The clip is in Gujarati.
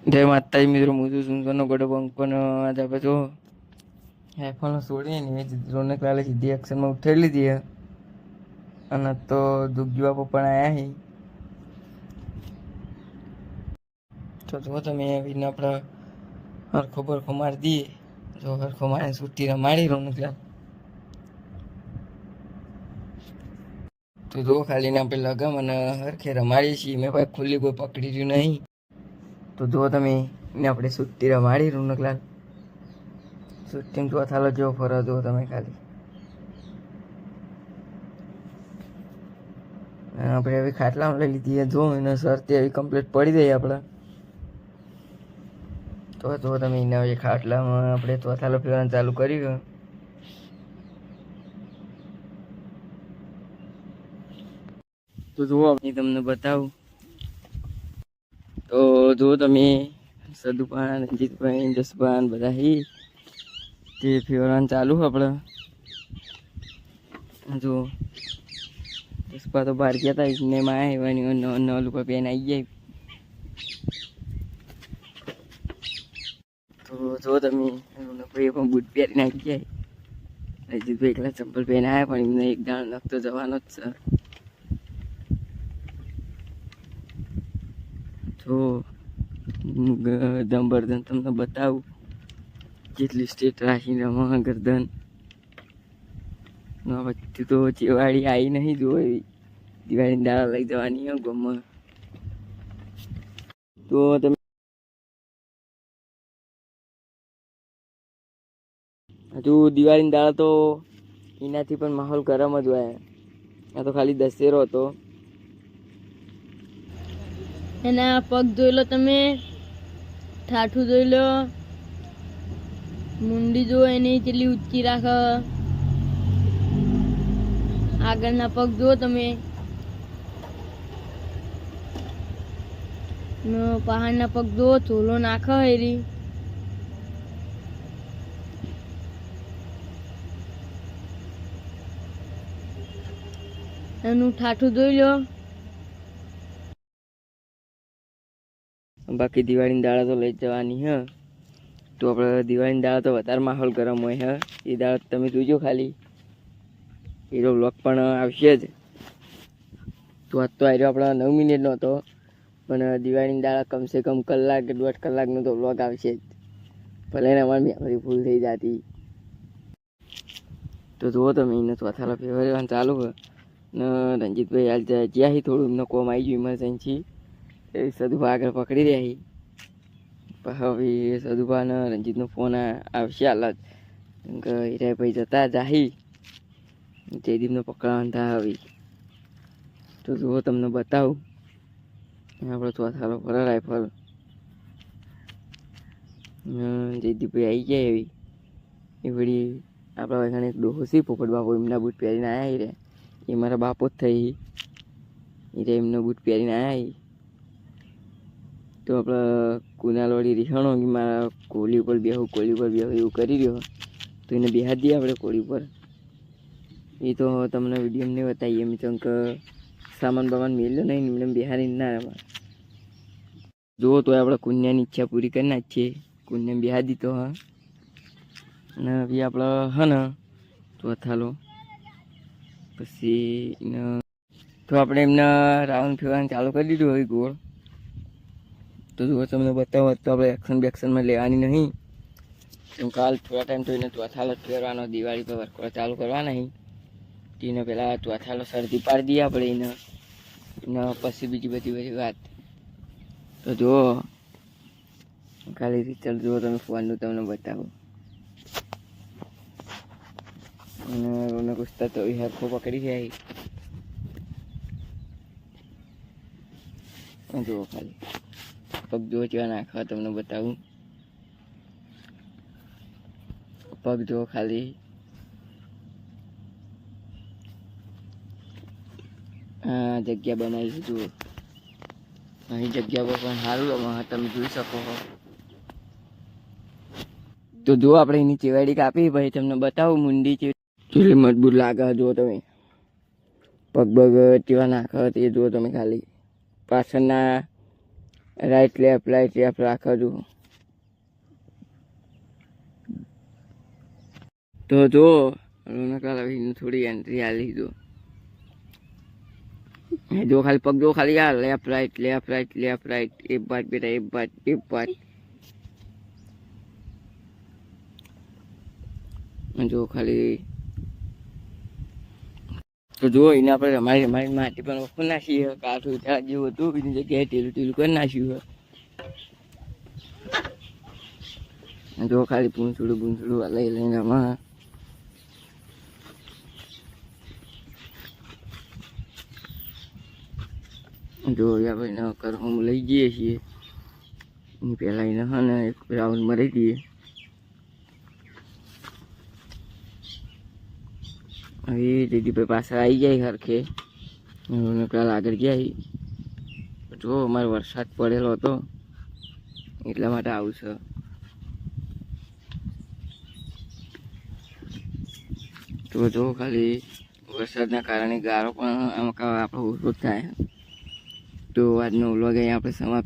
જય માતાજી મિત્રો, હું છું સુનસરનો ગોડો બંક. પણ આજે આપણે જો આઈફોન છોડીએ ને રોનક લાલે સીધી એક્શનમાં ઉઠાડી લીધી અને તો દુગ્ગી બાપુ પણ આવ્યા હી. તો જો તમે આવીને આપણે હરખો બરખો મારી દઈએ. જો હરખો મારીને છૂટી રમાડી રોનક લાલ તો જો ખાલી ને આપણે લગામ અને હરખે રમાડીએ છીએ. મેં ભાઈ ખુલ્લી કોઈ પકડી રહ્યું નહીં. તો જો તમે ને આપણે છૂટી રમાડી રોનકલાલ છૂટીમાં ચોથાલો જેવો ફરો જો તમે ખાલી. આપણે એવી ખાટલામાં લઈ લીધી જો એને શરતી એવી કમ્પ્લીટ પડી જાય આપણે. તો જો તમે એના એ ખાટલામાં આપણે ચોથાલો પીવાનું ચાલુ કર્યું. તો જુઓ આપણે તમને બતાવું. તો જુઓ તમે સદુપાન, રંજીતભાઈ, જસપાન બધા હી તે પીવાનું ચાલુ આપણે. જો જસપા તો બહાર ગયા હતા ને માં આવ્યા નવ લોકો પેન આવી જાય. તો જો તમે ભાઈ પણ બૂટ પહેરી નાખી જાય. રજીતભાઈ એકલા ચંપલ પહેરી આવ્યા પણ એમને એક દાણ નખતો જવાનો જ છે. જો દંબરદન તમને બતાવું જેટલી સ્ટેટ રાખીને રમવા ગરદન વચ્ચે તો ચેવાડી આવી નહીં. જો એવી દિવાળીની દાળા લઈ જવાની હોય ગમમાં. તો તમે હજુ દિવાળીની દાળા તો એનાથી પણ માહોલ ગરમ જ હોય. આ તો ખાલી દશેરો હતો. એના પગ જોઈ લો તમે, ઠાઠું જોઈ લો, મુંડી જો એની કેટલી ઊંચી રાખ, આગળના પગ જુઓ તમે, પહાડના પગ જુઓ, ચોલો નાખ એરી. એનું ઠાઠું જોઈ લો. બાકી દિવાળીની દાળા તો લઈ જવાની હ. તો આપણે દિવાળીની દાળા તો વધારે માહોલ ગરમ હોય હ. એ દાળા તમે જોજો ખાલી. હીરો બ્લોગ પણ આવશે જ. તો આજ તો આવ્યો આપણા 9 મિનિટનો હતો. પણ દિવાળીની દાળા કમસે કમ કલાક કે 1.5 કલાકનો તો બ્લોગ આવશે જ. ભલે ને અમારી મેમરી ફૂલ થઈ જતી. તો જુઓ તમે એને ચોથાલા ફેવરેટ ચાલુ હોય ને રંજીતભાઈ હાલ જ્યાં થોડું એમને કોમ આવી ગયું ઇમરજન્સી. એ સદુભા આગળ પકડી રહ્યા. પણ હવે સદુભા ને રંજીતનો ફોન આવશે હાલ જ. કેમ કે હીરાભાઈ જતા જાહી જયદીપને પકડવાનું થાય હવે. તો જુઓ તમને બતાવું આપણો ચોથાલો ફરે રાઇફલ. જયદીપભાઈ આવી ગયા એવી એ વળી આપણા વાઘાને એક ડોસી પોપટ બાપુ એમના બૂટ પહેરીને આવ્યા રે. એ મારા બાપો જ થઈ. એ એમનો બૂટ પહેરીને આવ્યા. તો આપણે કુનાલવાળી રિહાણો કે મારા કોળી ઉપર બેહું એવું કરી રહ્યો. તો એને બેહાર દઈએ આપણે કોળી ઉપર. એ તો તમને વિડીયો નહીં બતાવીએ એમ ચંક સામાન બામાન મેલ્યો નહીં એમને બિહારી ના રમા. જુઓ તો આપણે કુન્યાની ઈચ્છા પૂરી કરી નાખીએ. કુન્યા બિહાર દીધો હા. અને હવે આપણે હા ને ચોથાલો પછી તો આપણે એમના રાઉન્ડ ફેરવાનું ચાલુ કરી દીધું હવે ગોળ. તો જુઓ તમને બતાવો તો આપણે એક્શન બેક્શનમાં લેવાની નહીં. કેમ કાલ થોડા ટાઈમ તો એને ચોથાલો ફેરવાનો દિવાળી પર વર્ક ચાલુ કરવા નહીં. એને પહેલાં ચોથાલો શરદી પાડી દઈએ આપણે એને પછી બીજી બધી વાત. તો જુઓ ખાલી રિઝલ્ટ જુઓ તમે ફોનનું તમને બતાવો. અને રોનક ઉસ્તાદ તો હરખો પકડી રહ્યા. જુઓ ખાલી પગ જુઓ કેવા નાખવા તમને બતાવું. પગ જુઓ ખાલી. હા જગ્યા બનાવી જુઓ. અહીં જગ્યા પર પણ સારું તમે જોઈ શકો છો. તો જો આપણે એની ચેવાડી કાપી ભાઈ તમને બતાવું મુંડી ચેટલી મજબૂત લાગે. જુઓ તમે પગ બગ કેવા નાખે તે જુઓ તમે ખાલી. પાછળના રાઈટ લેફ્ટ રાખો છો. તો જો રોનકલાલ હવે થોડી એન્ટ્રી આલી દીધો. જો ખાલી પગ જો ખાલી યાર લેફ્ટ રાઈટ એક બાદ બેટા એક બાદ જો ખાલી. તો જો એને આપણે રમાડી માટી પણ વખો નાખીએ. કાઠું ત્યાં જેવું હતું એની જગ્યાએ ટેલું કરી નાખ્યું. જો ખાલી પૂંછડું લઈને રમા. જો આપણે કરવું લઈ જઈએ છીએ. એની પહેલાં એને હા ને એક રાઉન્ડ મરી દઈએ. હવે દીદીભાઈ પાસે આવી જાય હરખે. રોનકલાલ આગળ ગયા. જો અમારે વરસાદ પડેલો હતો એટલા માટે આવું છે. તો જો ખાલી વરસાદના કારણે ગારો પણ આમાં આપણો ઓછો થાય. તો આજનો વ્લોગ અહીંયા આપણે સમાપ્ત